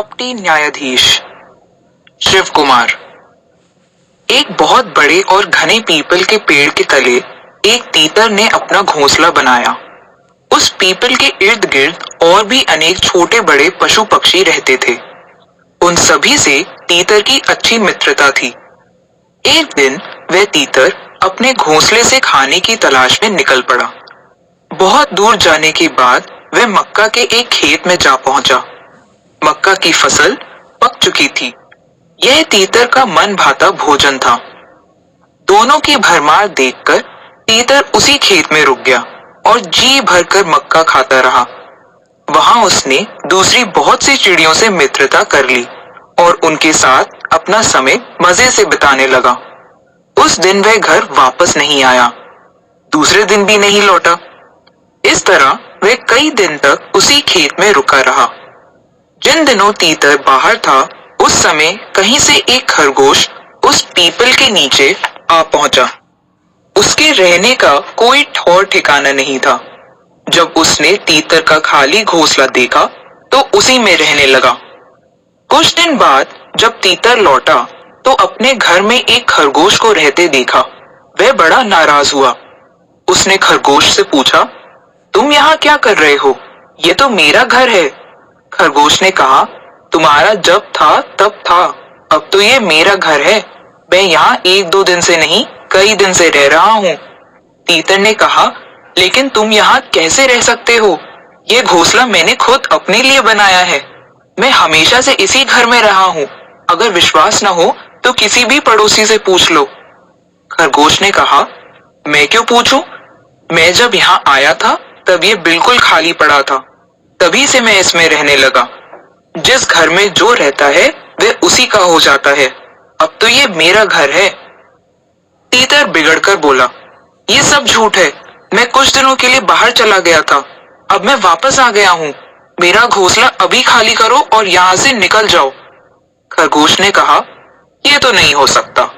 कपटी न्यायाधीश। शिव कुमार। एक बहुत बड़े और घने पीपल के पेड़ के तले एक तीतर ने अपना घोंसला बनाया। उस पीपल के इर्द गिर्द और भी अनेक छोटे बड़े पशु पक्षी रहते थे। उन सभी से तीतर की अच्छी मित्रता थी। एक दिन वह तीतर अपने घोंसले से खाने की तलाश में निकल पड़ा। बहुत दूर जाने के बाद वह मक्का के एक खेत में जा पहुंचा। मक्का की फसल पक चुकी थी। यह तीतर का मन भाता भोजन था। दोनों की भरमार देखकर तीतर उसी खेत में रुक गया और जी भरकर मक्का खाता रहा। वहां उसने दूसरी बहुत सी चिड़ियों से मित्रता कर ली और उनके साथ अपना समय मजे से बिताने लगा। उस दिन वह घर वापस नहीं आया। दूसरे दिन भी नहीं लौटा। इस तरह वह कई दिन तक उसी खेत में रुका रहा। जिन दिनों तीतर बाहर था उस समय कहीं से एक खरगोश उस पीपल के नीचे आ पहुंचा। उसके रहने का कोई ठौर ठिकाना नहीं था। जब उसने तीतर का खाली घोंसला देखा तो उसी में रहने लगा। कुछ दिन बाद जब तीतर लौटा तो अपने घर में एक खरगोश को रहते देखा। वह बड़ा नाराज हुआ। उसने खरगोश से पूछा, तुम यहाँ क्या कर रहे हो? ये तो मेरा घर है। खरगोश ने कहा, तुम्हारा जब था तब था, अब तो ये मेरा घर है। मैं यहाँ एक दो दिन से नहीं कई दिन से रह रहा हूँ। तीतर ने कहा, लेकिन तुम यहाँ कैसे रह सकते हो? ये घोंसला मैंने खुद अपने लिए बनाया है। मैं हमेशा से इसी घर में रहा हूँ। अगर विश्वास न हो तो किसी भी पड़ोसी से पूछ लो। खरगोश ने कहा, मैं क्यों पूछूं? मैं जब यहाँ आया था तब ये बिल्कुल खाली पड़ा था। तभी से मैं इसमें रहने लगा। जिस घर में जो रहता है वह उसी का हो जाता है। अब तो ये मेरा घर है। तीतर बिगड़कर बोला, ये सब झूठ है। मैं कुछ दिनों के लिए बाहर चला गया था। अब मैं वापस आ गया हूँ। मेरा घोंसला अभी खाली करो और यहाँ से निकल जाओ। खरगोश ने कहा, ये तो नहीं हो सकता।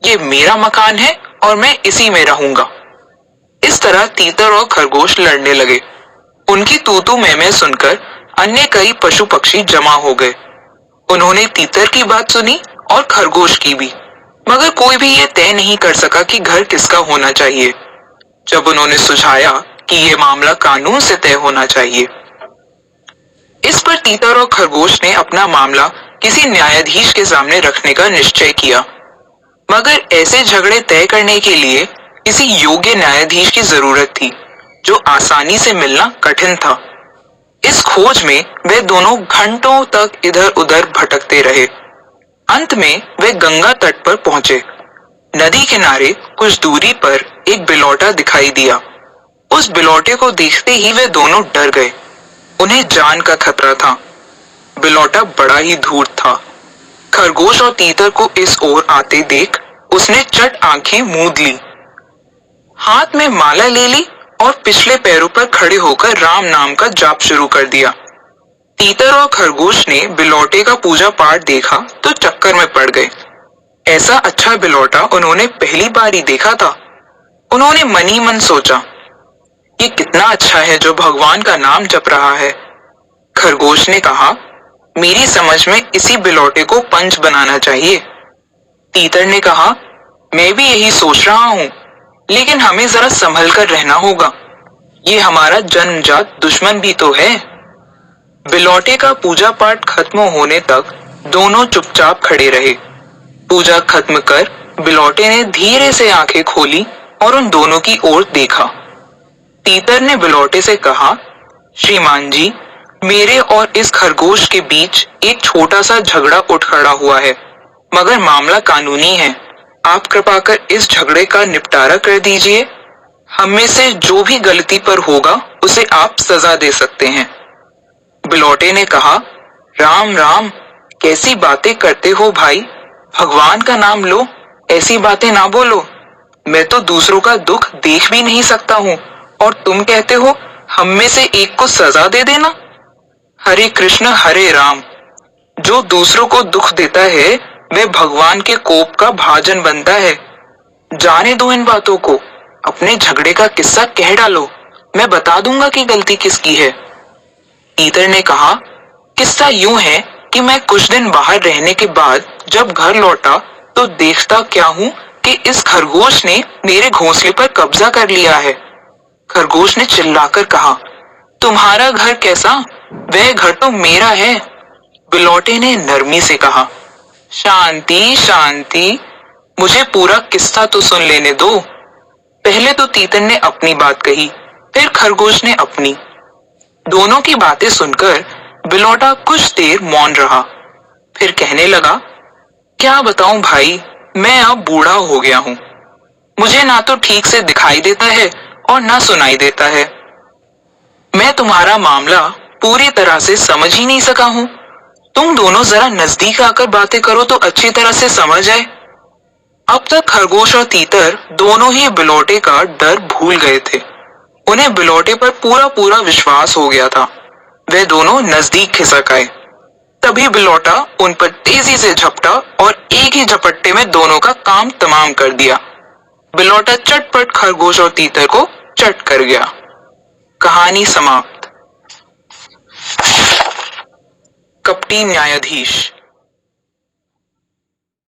ये मेरा मकान है और मैं इसी में रहूंगा। इस तरह तीतर और खरगोश लड़ने लगे। उनकी तू मैं सुनकर अन्य कई पशु पक्षी जमा हो गए। उन्होंने तीतर की बात सुनी और खरगोश की भी, मगर कोई भी ये तय नहीं कर सका कि घर किसका होना चाहिए। जब उन्होंने सुझाया कि ये मामला कानून से तय होना चाहिए। इस पर तीतर और खरगोश ने अपना मामला किसी न्यायाधीश के सामने रखने का निश्चय किया। मगर ऐसे झगड़े तय करने के लिए किसी योग्य न्यायाधीश की जरूरत थी, जो आसानी से मिलना कठिन था। इस खोज में वे दोनों घंटों तक इधर उधर भटकते रहे। अंत में वे गंगा तट पर पहुंचे। नदी किनारे कुछ दूरी पर एक बिलौटा दिखाई दिया। उस बिलौटे को देखते ही वे दोनों डर गए। उन्हें जान का खतरा था। बिलौटा बड़ा ही धूर्त था। खरगोश और तीतर को इस ओर आते देख उसने चट आंखें मूंद ली, हाथ में माला ले ली और पिछले पैरों पर खड़े होकर राम नाम का जाप शुरू कर दिया। तीतर और खरगोश ने बिलौटे का पूजा पाठ देखा तो चक्कर में पड़ गए। ऐसा अच्छा बिलौटा उन्होंने पहली बार ही देखा था। उन्होंने मन ही मन सोचा, ये कितना अच्छा है जो भगवान का नाम जप रहा है। खरगोश ने कहा, मेरी समझ में इसी बिलौटे को पंच बनाना चाहिए। तीतर ने कहा, मैं भी यही सोच रहा हूँ, लेकिन हमें जरा संभल कर रहना होगा। ये हमारा जन्मजात दुश्मन भी तो है। बिलौटे का पूजा पाठ खत्म होने तक दोनों चुपचाप खड़े रहे। पूजा खत्म कर बिलौटे ने धीरे से आंखें खोली और उन दोनों की ओर देखा। तीतर ने बिलौटे से कहा, श्रीमान जी, मेरे और इस खरगोश के बीच एक छोटा सा झगड़ा उठ खड़ा हुआ है, मगर मामला कानूनी है। आप कृपा कर इस झगड़े का निपटारा कर दीजिए। हम में से जो भी गलती पर होगा उसे आप सजा दे सकते हैं। बिलौटे ने कहा, राम राम, कैसी बातें करते हो भाई। भगवान का नाम लो, ऐसी बातें ना बोलो। मैं तो दूसरों का दुख देख भी नहीं सकता हूँ और तुम कहते हो हम में से एक को सजा दे देना। हरे कृष्ण हरे राम। जो दूसरों को दुख देता है वह भगवान के कोप का भाजन बनता है। जाने दो इन बातों को। अपने झगड़े का किस्सा कह डालो, मैं बता दूंगा कि गलती किसकी है। तीतर ने कहा, किस्सा यूं है कि मैं कुछ दिन बाहर रहने के बाद जब घर लौटा तो देखता क्या हूँ कि इस खरगोश ने मेरे घोंसले पर कब्जा कर लिया है। खरगोश ने चिल्लाकर कहा, तुम्हारा घर कैसा? वह घर तो मेरा है। बिलौटे ने नरमी से कहा, शांति शांति, मुझे पूरा किस्सा तो सुन लेने दो। पहले तो तीतर ने अपनी बात कही, फिर खरगोश ने अपनी। दोनों की बातें सुनकर बिलौटा कुछ देर मौन रहा, फिर कहने लगा, क्या बताऊं भाई, मैं अब बूढ़ा हो गया हूं। मुझे ना तो ठीक से दिखाई देता है और ना सुनाई देता है। मैं तुम्हारा मामला पूरी तरह से समझ ही नहीं सका हूं। तुम दोनों जरा नजदीक आकर बातें करो तो अच्छी तरह से समझ आए। अब तक खरगोश और तीतर दोनों ही बिलौटे का डर भूल गए थे। उन्हें बिलौटे पर पूरा पूरा विश्वास हो गया था। वे दोनों नजदीक खिसक आए। तभी बिलौटा उन पर तेजी से झपटा और एक ही झपट्टे में दोनों का काम तमाम कर दिया। बिलौटा चटपट खरगोश और तीतर को चट कर गया। कहानी समाप्त। कपटी न्यायाधीश।